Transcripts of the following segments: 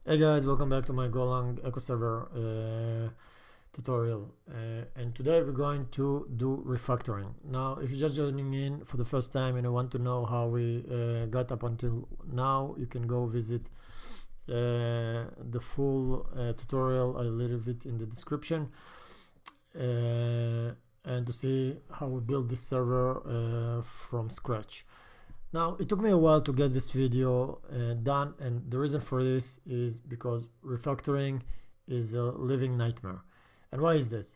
Hey guys, welcome back to my Golang Echo Server tutorial. And today we're going to do refactoring. Now, if you're just joining in for the first time and you want to know how we got up until now, you can go visit the full tutorial. I'll leave it in the description. And to see how we build this server from scratch. Now, it took me a while to get this video done, and the reason for this is because refactoring is a living nightmare. And why is this?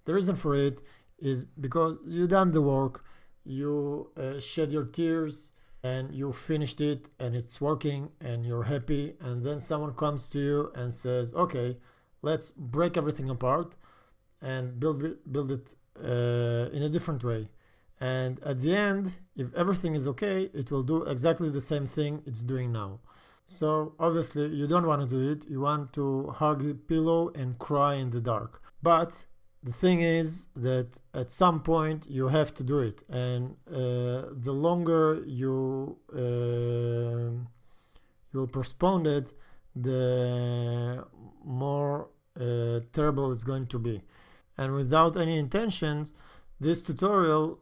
The reason for it is because you done the work, you shed your tears, and you finished it, and it's working, and you're happy, and then someone comes to you and says, okay, let's break everything apart and build it in a different way. And at the end, if everything is okay, it will do exactly the same thing it's doing now. So obviously you don't want to do it. You want to hug a pillow and cry in the dark. But the thing is that at some point you have to do it. And the longer you will postpone it, the more terrible it's going to be. And without any intentions, this tutorial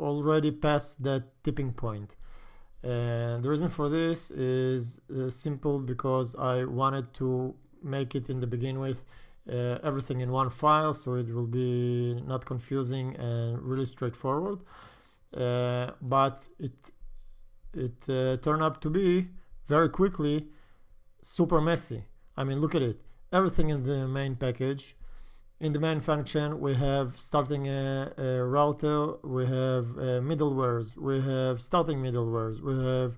already passed that tipping point. And the reason for this is simple, because I wanted to make it in the beginning with everything in one file, so it will be not confusing and really straightforward. But it turned out to be very quickly super messy. I mean, look at it. Everything in the main package. In the main function, we have starting a router, we have middlewares, we have starting middlewares, we have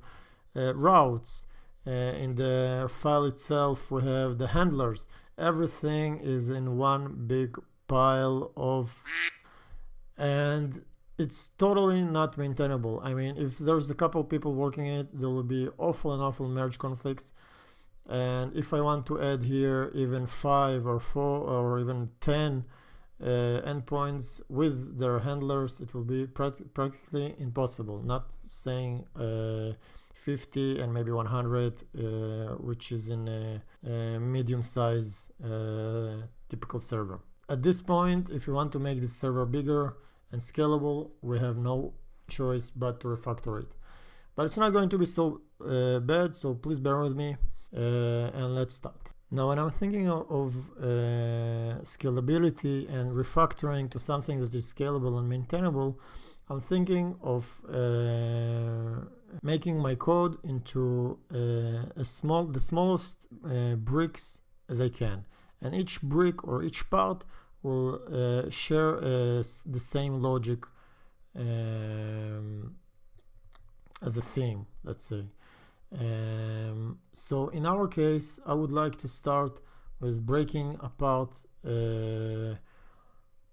routes. In the file itself, we have the handlers. Everything is in one big pile of, and it's totally not maintainable. I mean, if there's a couple people working it, there will be awful merge conflicts. And if I want to add here even 5 or 4 or even 10 endpoints with their handlers, it will be practically impossible. Not saying 50 and maybe 100, which is in a medium size typical server. At this point, if you want to make this server bigger and scalable, we have no choice but to refactor it. But it's not going to be so bad, so please bear with me. And let's start. Now, when I'm thinking of scalability and refactoring to something that is scalable and maintainable, I'm thinking of making my code into the smallest bricks as I can, and each brick or each part will share the same logic as a theme, let's say. So in our case, I would like to start with breaking apart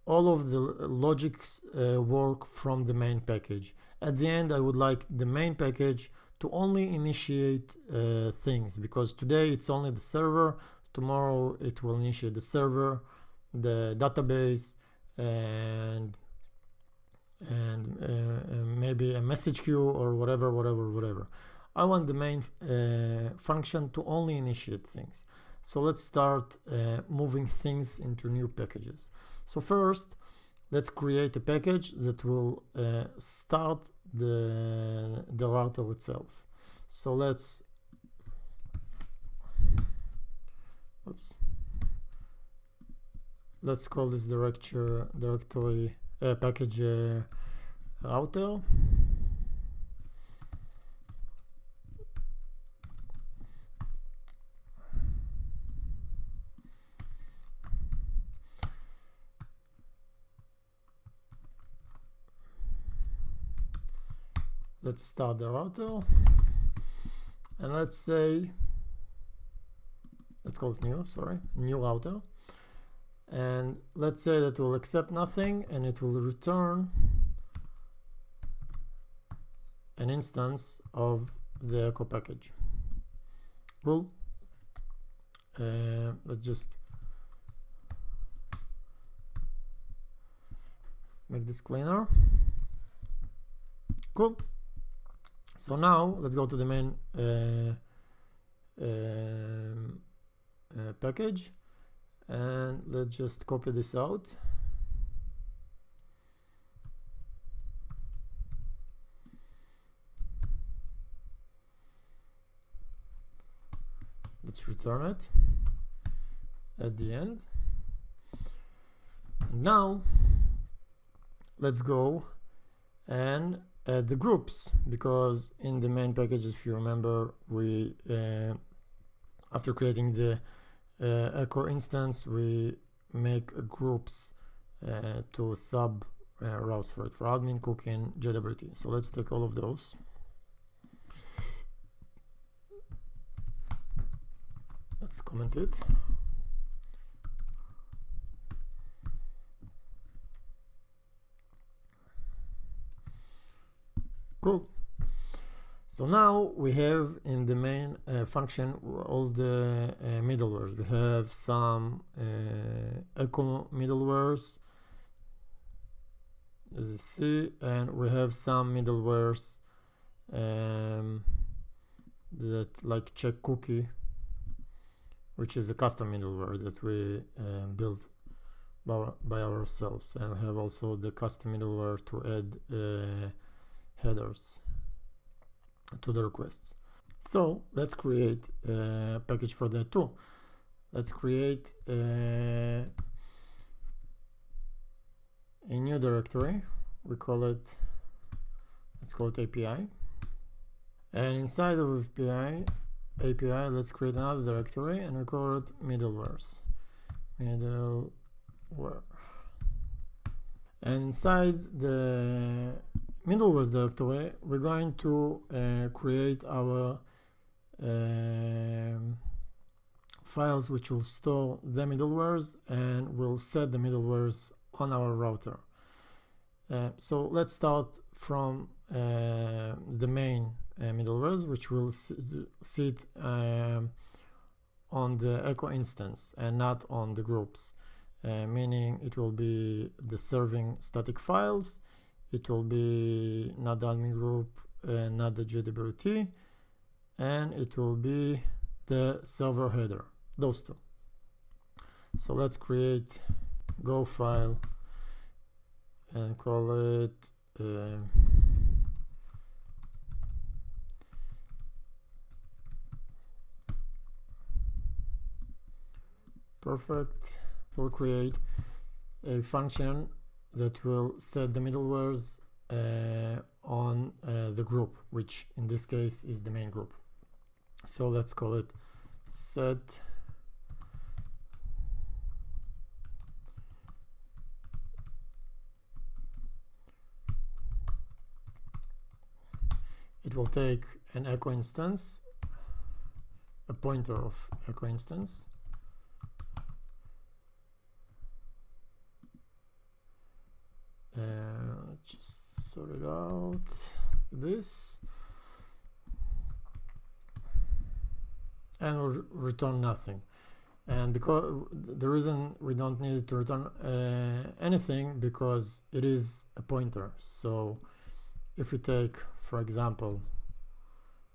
all of the logics work from the main package. At the end, I would like the main package to only initiate things, because today it's only the server, tomorrow it will initiate the server, the database, and maybe a message queue or whatever. I want the main function to only initiate things. So let's start moving things into new packages. So first, let's create a package that will start the router itself. So let's call this directory package router. Let's start the router, and let's call it new router, and let's say that we'll accept nothing, and it will return an instance of the echo package. Cool. Let's just make this cleaner. Cool. So now let's go to the main package, and let's just copy this out. Let's return it at the end. And now let's go and add the groups, because in the main package, if you remember, we after creating the echo instance, we make groups to sub routes for it, for admin, cooking, JWT. So let's take all of those. Let's comment it. Cool. So now we have in the main function all the middlewares. We have some echo middlewares, as you see, and we have some middlewares that like check cookie, which is a custom middleware that we built by ourselves, and we have also the custom middleware to add headers to the requests. So let's create a package for that too. Let's create a new directory. Let's call it API, and inside of API, let's create another directory, and we call it middlewares. And inside the middlewares directory, we're going to create our files which will store the middlewares, and we'll set the middlewares on our router. So let's start from the main middlewares, which will sit on the echo instance and not on the groups, meaning it will be the serving static files, it will be not the admin group, not the JWT, and it will be the server header, those two. So let's create Go file and call it perfect. We'll create a function that will set the middlewares on the group, which in this case is the main group. So let's call it set it will take an echo instance, a pointer of echo instance, just sort it out this, and we'll return nothing. And because the reason we don't need to return anything, because it is a pointer. So if we take, for example,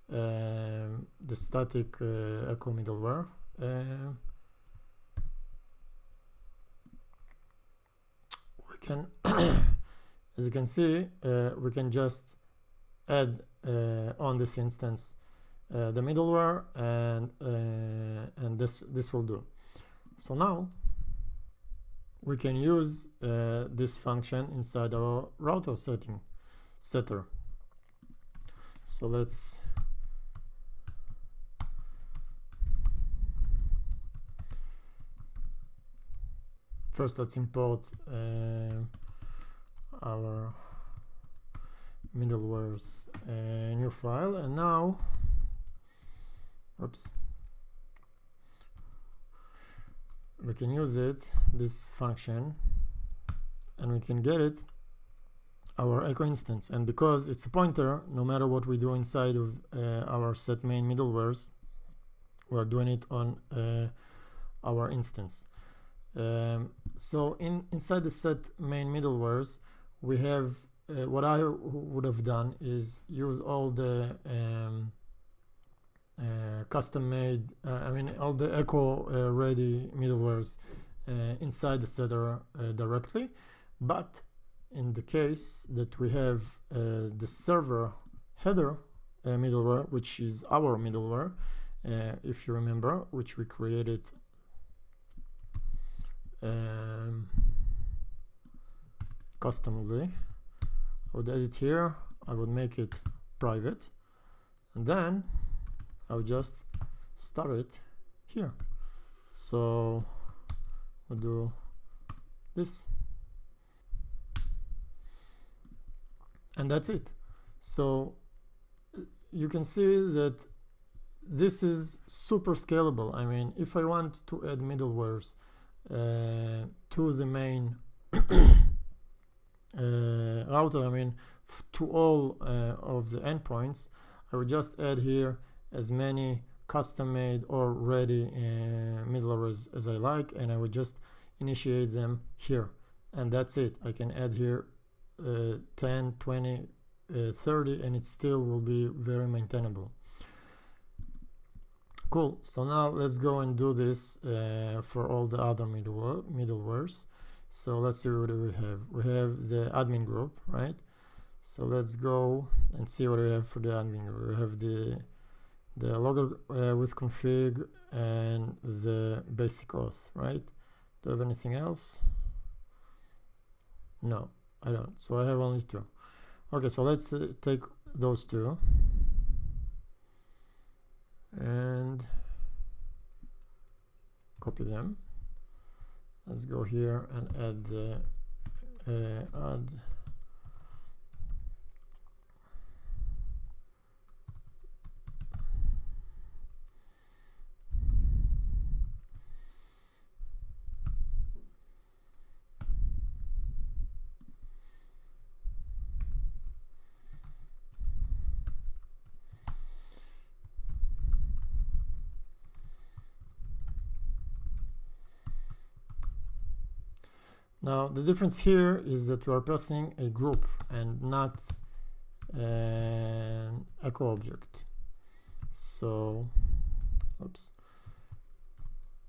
the static echo middleware, we can as you can see, we can just add on this instance the middleware, and this will do. So now we can use this function inside our router setter. So let's import our middleware's new file, and now we can use this function, and we can get it our echo instance. And because it's a pointer, no matter what we do inside of our set main middlewares, we're doing it on our instance. So inside the set main middlewares, we have what I would have done is use all the custom made, all the echo ready middlewares inside the setter directly. But in the case that we have the server header middleware, which is our middleware, if you remember, which we created customly, I would edit here, I would make it private, and then I would just start it here. So I'll do this, and that's it. So you can see that this is super scalable. I mean, if I want to add middlewares to the main router, I mean, to all of the endpoints, I would just add here as many custom made or ready middlewares as I like, and I would just initiate them here, and that's it. I can add here 10, 20, 30, and it still will be very maintainable. Cool. So now let's go and do this for all the other middlewares. So let's see what do we have. We have the admin group, right? So let's go and see what we have for the admin group. We have the logger with config and the basic auth, right? Do I have anything else? No, I don't. So I have only two. Okay, so let's take those two and copy them. Let's go here and add the add Now the difference here is that we are passing a group and not an echo object. So, oops,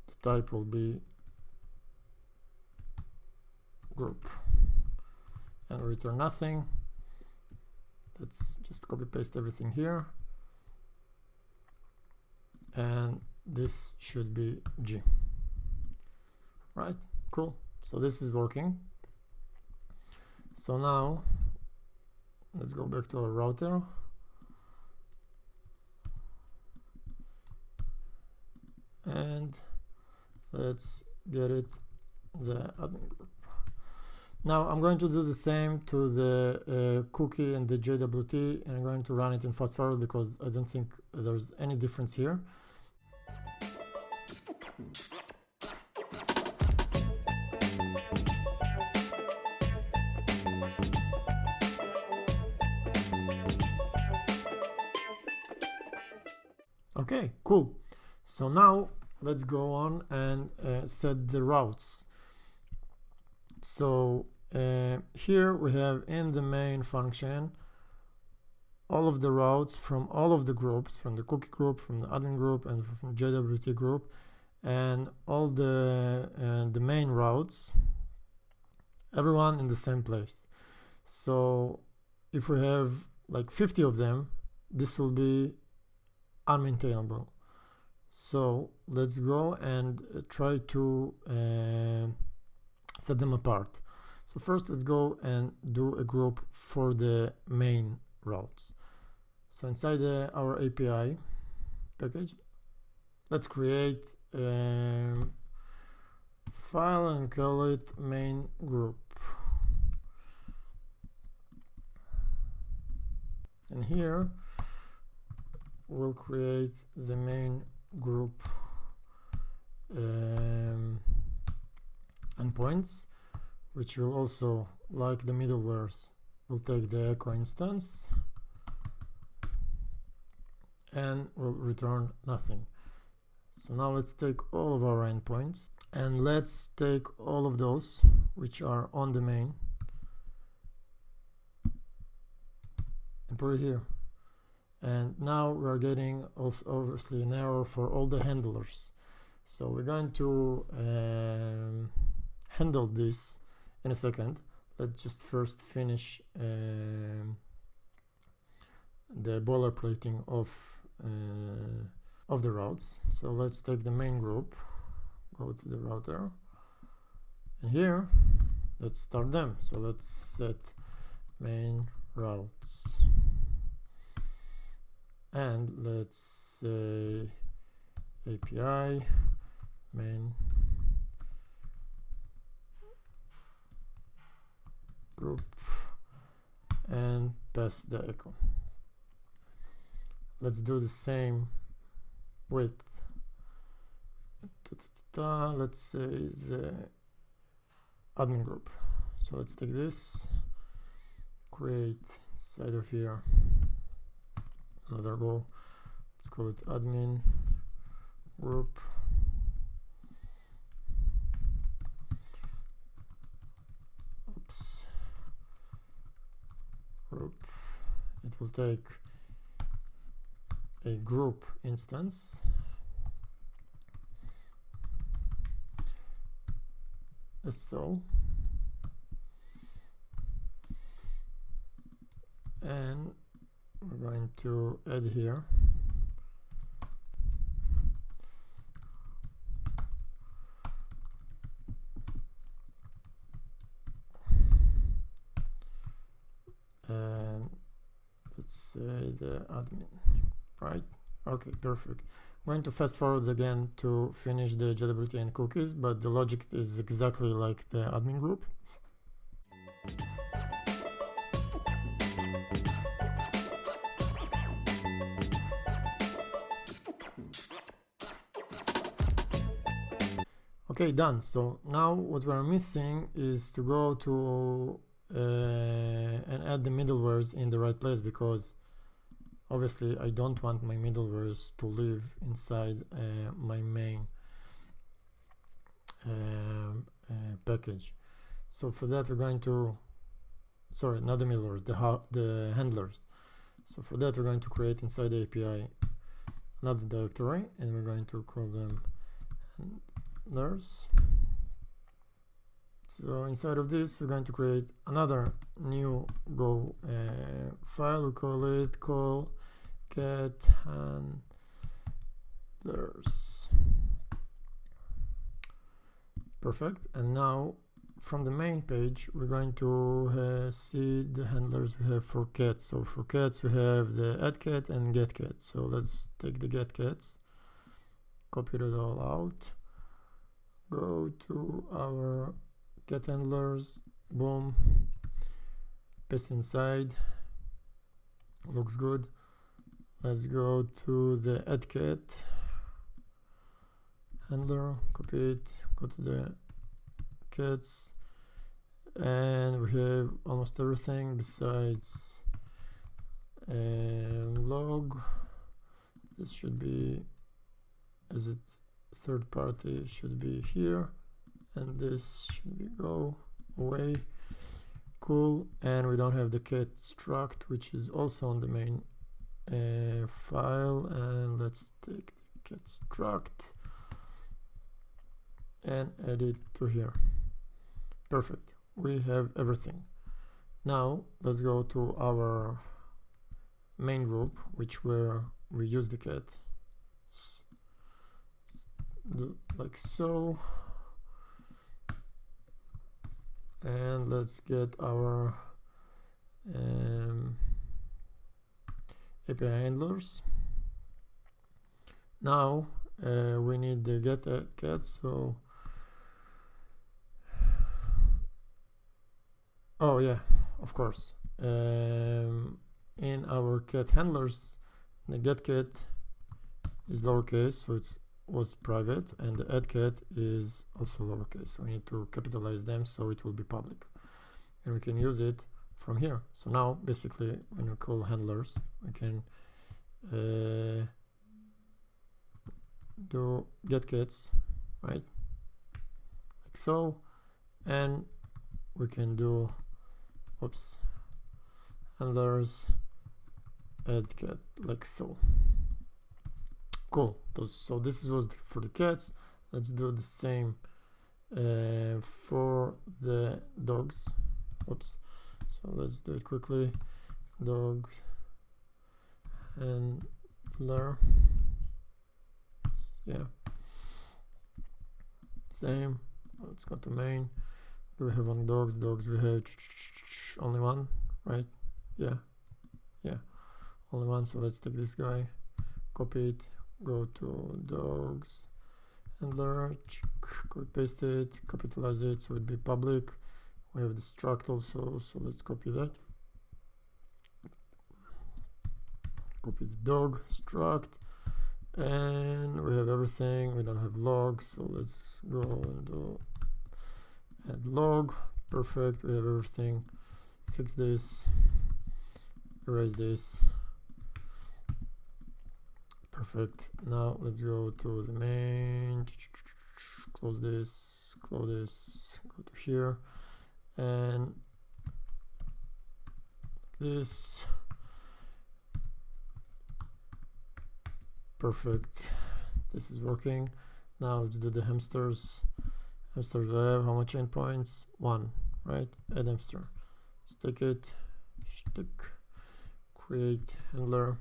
the type will be group and return nothing. Let's just copy paste everything here, and this should be G, right? Cool. So this is working. So now let's go back to our router and let's get it the admin group. Now I'm going to do the same to the cookie and the JWT, and I'm going to run it in fast forward because I don't think there's any difference here. Okay, cool. So now let's go on and set the routes. So here we have in the main function all of the routes from all of the groups, from the cookie group, from the admin group, and from JWT group, and all the main routes, everyone in the same place. So if we have like 50 of them, this will be unmaintainable. So let's go and try to set them apart. So first let's go and do a group for the main routes. So inside our API package, let's create a file and call it main group. And here we'll create the main group endpoints, which will also, like the middlewares, will take the echo instance and will return nothing. So now let's take all of our endpoints and let's take all of those which are on the main and put it here. and now we're getting obviously an error for all the handlers. So we're going to handle this in a second. Let's just first finish the boilerplating of the routes. So let's take the main group, go to the router, and here let's start them. So let's set main routes, and let's say API main group and pass the echo. Let's do the same with let's say the admin group. So let's take this, create inside of here another row. Let's call it admin group. Oops. Group. It will take a group instance. As so. And we're going to add here and let's say the admin, right? Okay, perfect. I'm going to fast forward again to finish the jailability and cookies, but the logic is exactly like the admin group. Okay, done. So now what we're missing is to go to and add the middlewares in the right place, because obviously I don't want my middlewares to live inside my main package. So for that we're going to, sorry, not the middlewares, the handlers. So for that we're going to create inside the API another directory, and we're going to call them handlers. So inside of this we're going to create another new Go file. We call it call get handlers. Perfect. And now from the main page we're going to see the handlers we have for cats. So for cats we have the add cat and get cat. So let's take the get cats, copy it all out, go to our cat handlers, boom, paste inside, looks good. Let's go to the add cat handler, copy it, go to the cats, and we have almost everything besides log. This should be, as it third party, should be here, and this should be go away. Cool. And we don't have the cat struct, which is also on the main file, and let's take the cat struct and add it to here. Perfect. We have everything. Now let's go to our main group, which where we use the cat, like so, and let's get our API handlers. Now we need the get cat, so oh yeah, of course, in our cat handlers the get cat is lowercase, so it was private, and the add cat is also lowercase, so we need to capitalize them so it will be public, and we can use it from here. So now basically when we call handlers we can do get cats, right, like so, and we can do handlers add cat like so. Cool. So this was for the cats. Let's do the same for the dogs. Oops. So let's do it quickly. Dogs handler. Yeah. Same. Let's go to main. Do we have on dogs? Dogs we have only one, right? Yeah. Only one. So let's take this guy, copy it, go to dogs handler, copy paste it, capitalize it so it'd be public. We have the struct also, so let's copy that. Copy the dog struct, and we have everything. We don't have logs, so let's go and do add log. Perfect. We have everything. Fix this, erase this. Perfect. Now let's go to the main, close this, go to here, and this. Perfect. This is working. Now let's do the hamsters. Hamsters we have how much endpoints? 1, right? Add hamster. Stick it, stick, create handler.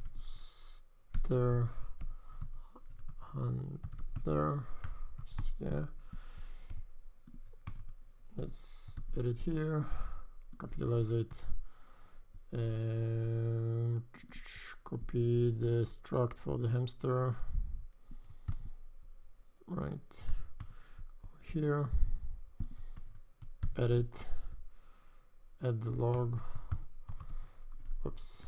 Hamster handler. Yeah. Let's edit here. Capitalize it, copy the struct for the hamster, right here, edit, add the log. Oops.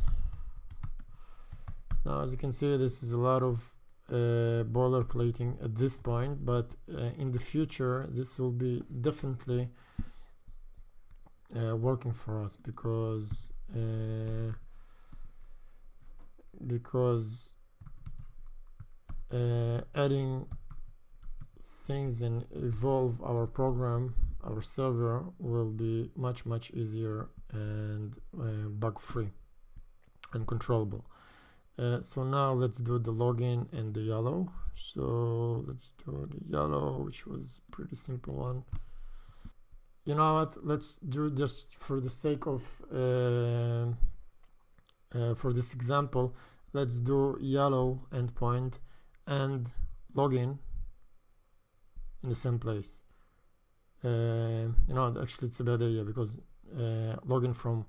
Now as you can see, this is a lot of boilerplating at this point, but in the future this will be definitely working for us because adding things and evolve our program, our server will be much easier and bug free and controllable. So now let's do the login and the yellow. So let's do the yellow, which was pretty simple one. You know what, let's do just for the sake of for this example, let's do yellow endpoint and login in the same place. You know, actually it's a bad idea because login from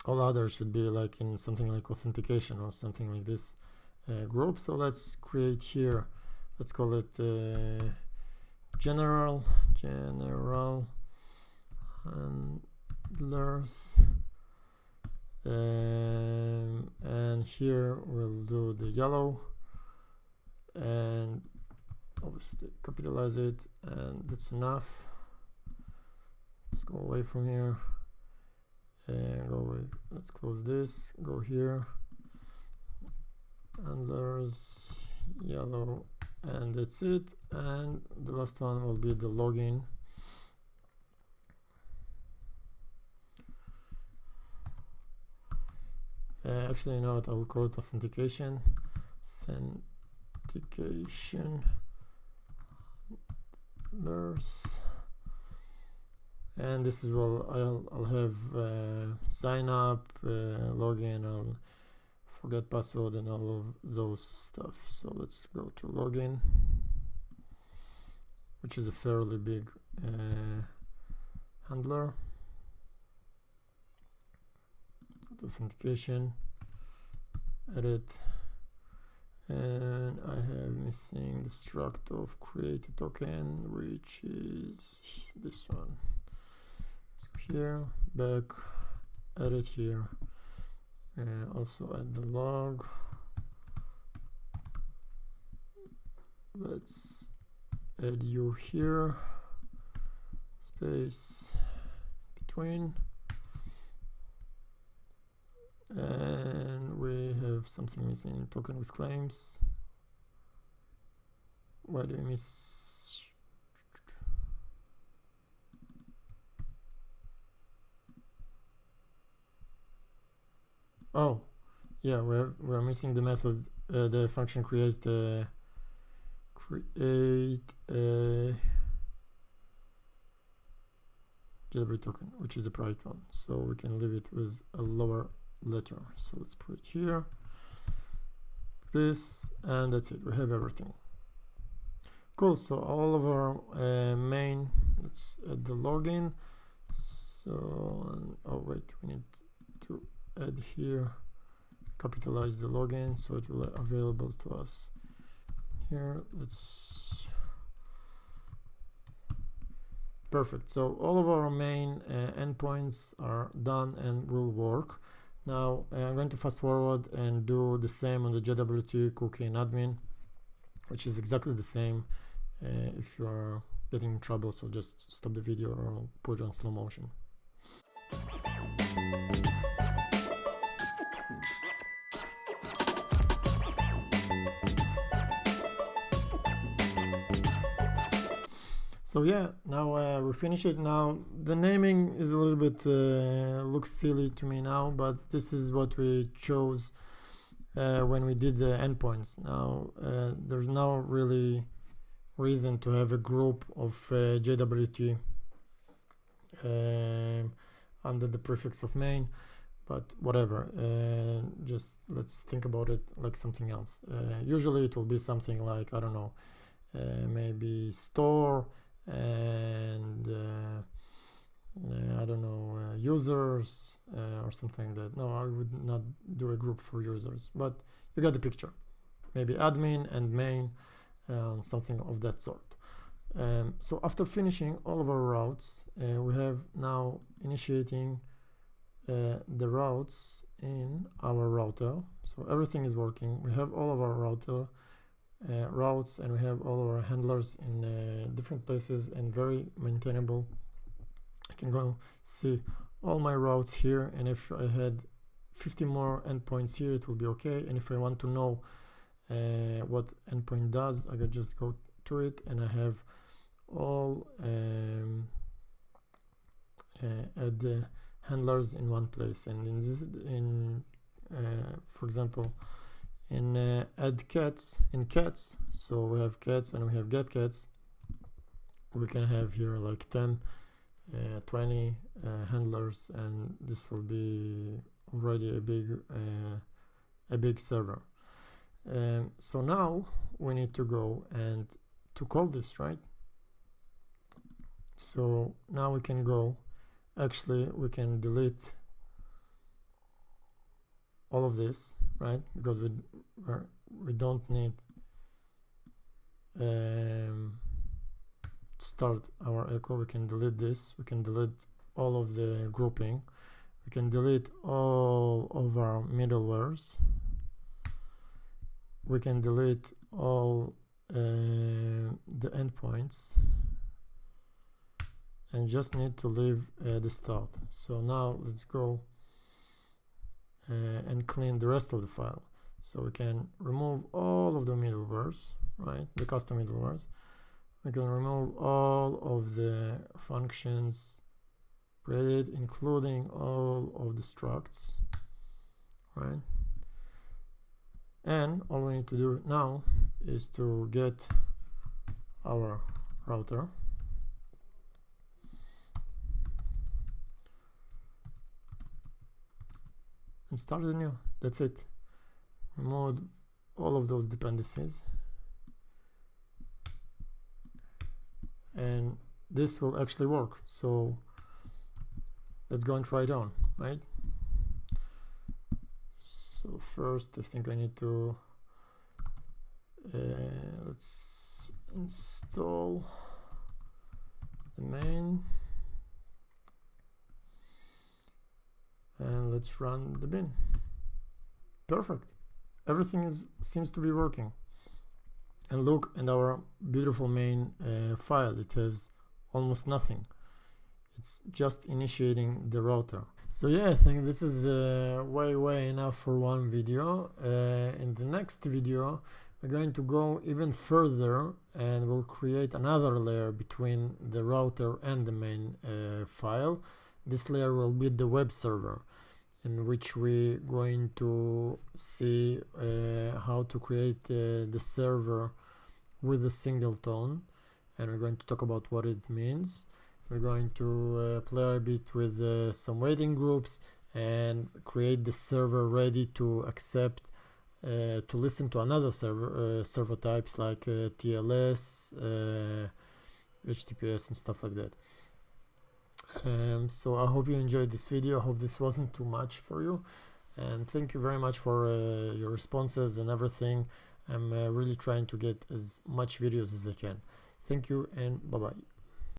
all others should be like in something like authentication or something like this group. So let's create here, let's call it general handlers, and here we'll do the yellow and obviously capitalize it, and that's enough. Let's go away from here and go away. Let's close this, go here, handlers yellow, and that's it. And the last one will be the login. Actually, you know what, I will call it authentication. Handlers. And this is what I'll have sign up, login, I'll forget password and all of those stuff. So let's go to login, which is a fairly big handler. Authentication, edit, and I have missing the struct of create a token, which is this one. So here, back, edit here, also add the log. Let's add you here, space between, and we have something missing, token with claims. Why do we miss? Oh, yeah, we're missing the method, the function create jailbreak token, which is the private one. So we can leave it with a lower letter. So let's put it here, this, and that's it. We have everything. Cool. So all of our main, let's add the login. So, oh wait, we need to add here, capitalize the login so it will be available to us here. Let's, perfect. So all of our main endpoints are done and will work. Now I'm going to fast forward and do the same on the JWT cookie and admin, which is exactly the same. If you are getting in trouble, so just stop the video or put it on slow motion. So yeah, now we finish it. Now the naming is a little bit looks silly to me now, but this is what we chose when we did the endpoints. Now there's no really reason to have a group of JWT under the prefix of main, but whatever, just let's think about it like something else. Usually it will be something like, I don't know, maybe store and I don't know, users or something like that. No, I would not do a group for users, but you got the picture. Maybe admin and main, something of that sort. So after finishing all of our routes, we have now initiating the routes in our router. So everything is working. We have all of our router routes, and we have all of our handlers in different places and very maintainable. I can go see all my routes here, and if I had 50 more endpoints here, it will be okay. And if I want to know what endpoint does, I can just go to it, and I have all the handlers in one place. And in this, for example, in add cats, in cats, so we have cats and we have get cats. We can have here like 10, 20 handlers, and this will be already a big server. So now we need to go and to call this, right? So now we can go, actually we can delete all of this, right? Because we don't need to start our echo. We can delete this, we can delete all of the grouping, we can delete all of our middlewares, we can delete all the endpoints, and just need to leave the start. So now let's go and clean the rest of the file. So we can remove all of the middlewares, right? The custom middlewares. We can remove all of the functions created, including all of the structs, right? And all we need to do now is to get our router, and start anew. That's it. Remove all of those dependencies, and this will actually work. So let's go and try it on, right? So first I think I need to let's install the main, and let's run the bin. Perfect. Everything seems to be working. And look at our beautiful main file. It has almost nothing. It's just initiating the router. So yeah, I think this is way enough for one video. In the next video we're going to go even further, and we'll create another layer between the router and the main file. This layer will be the web server. in which we're going to see how to create the server with a singleton, and we're going to talk about what it means. We're going to play a bit with some waiting groups and create the server ready to accept to listen to another server types like TLS, HTTPS and stuff like that. So I hope you enjoyed this video. I hope this wasn't too much for you, and thank you very much for your responses and everything. I'm really trying to get as much videos as I can. Thank you, and bye bye.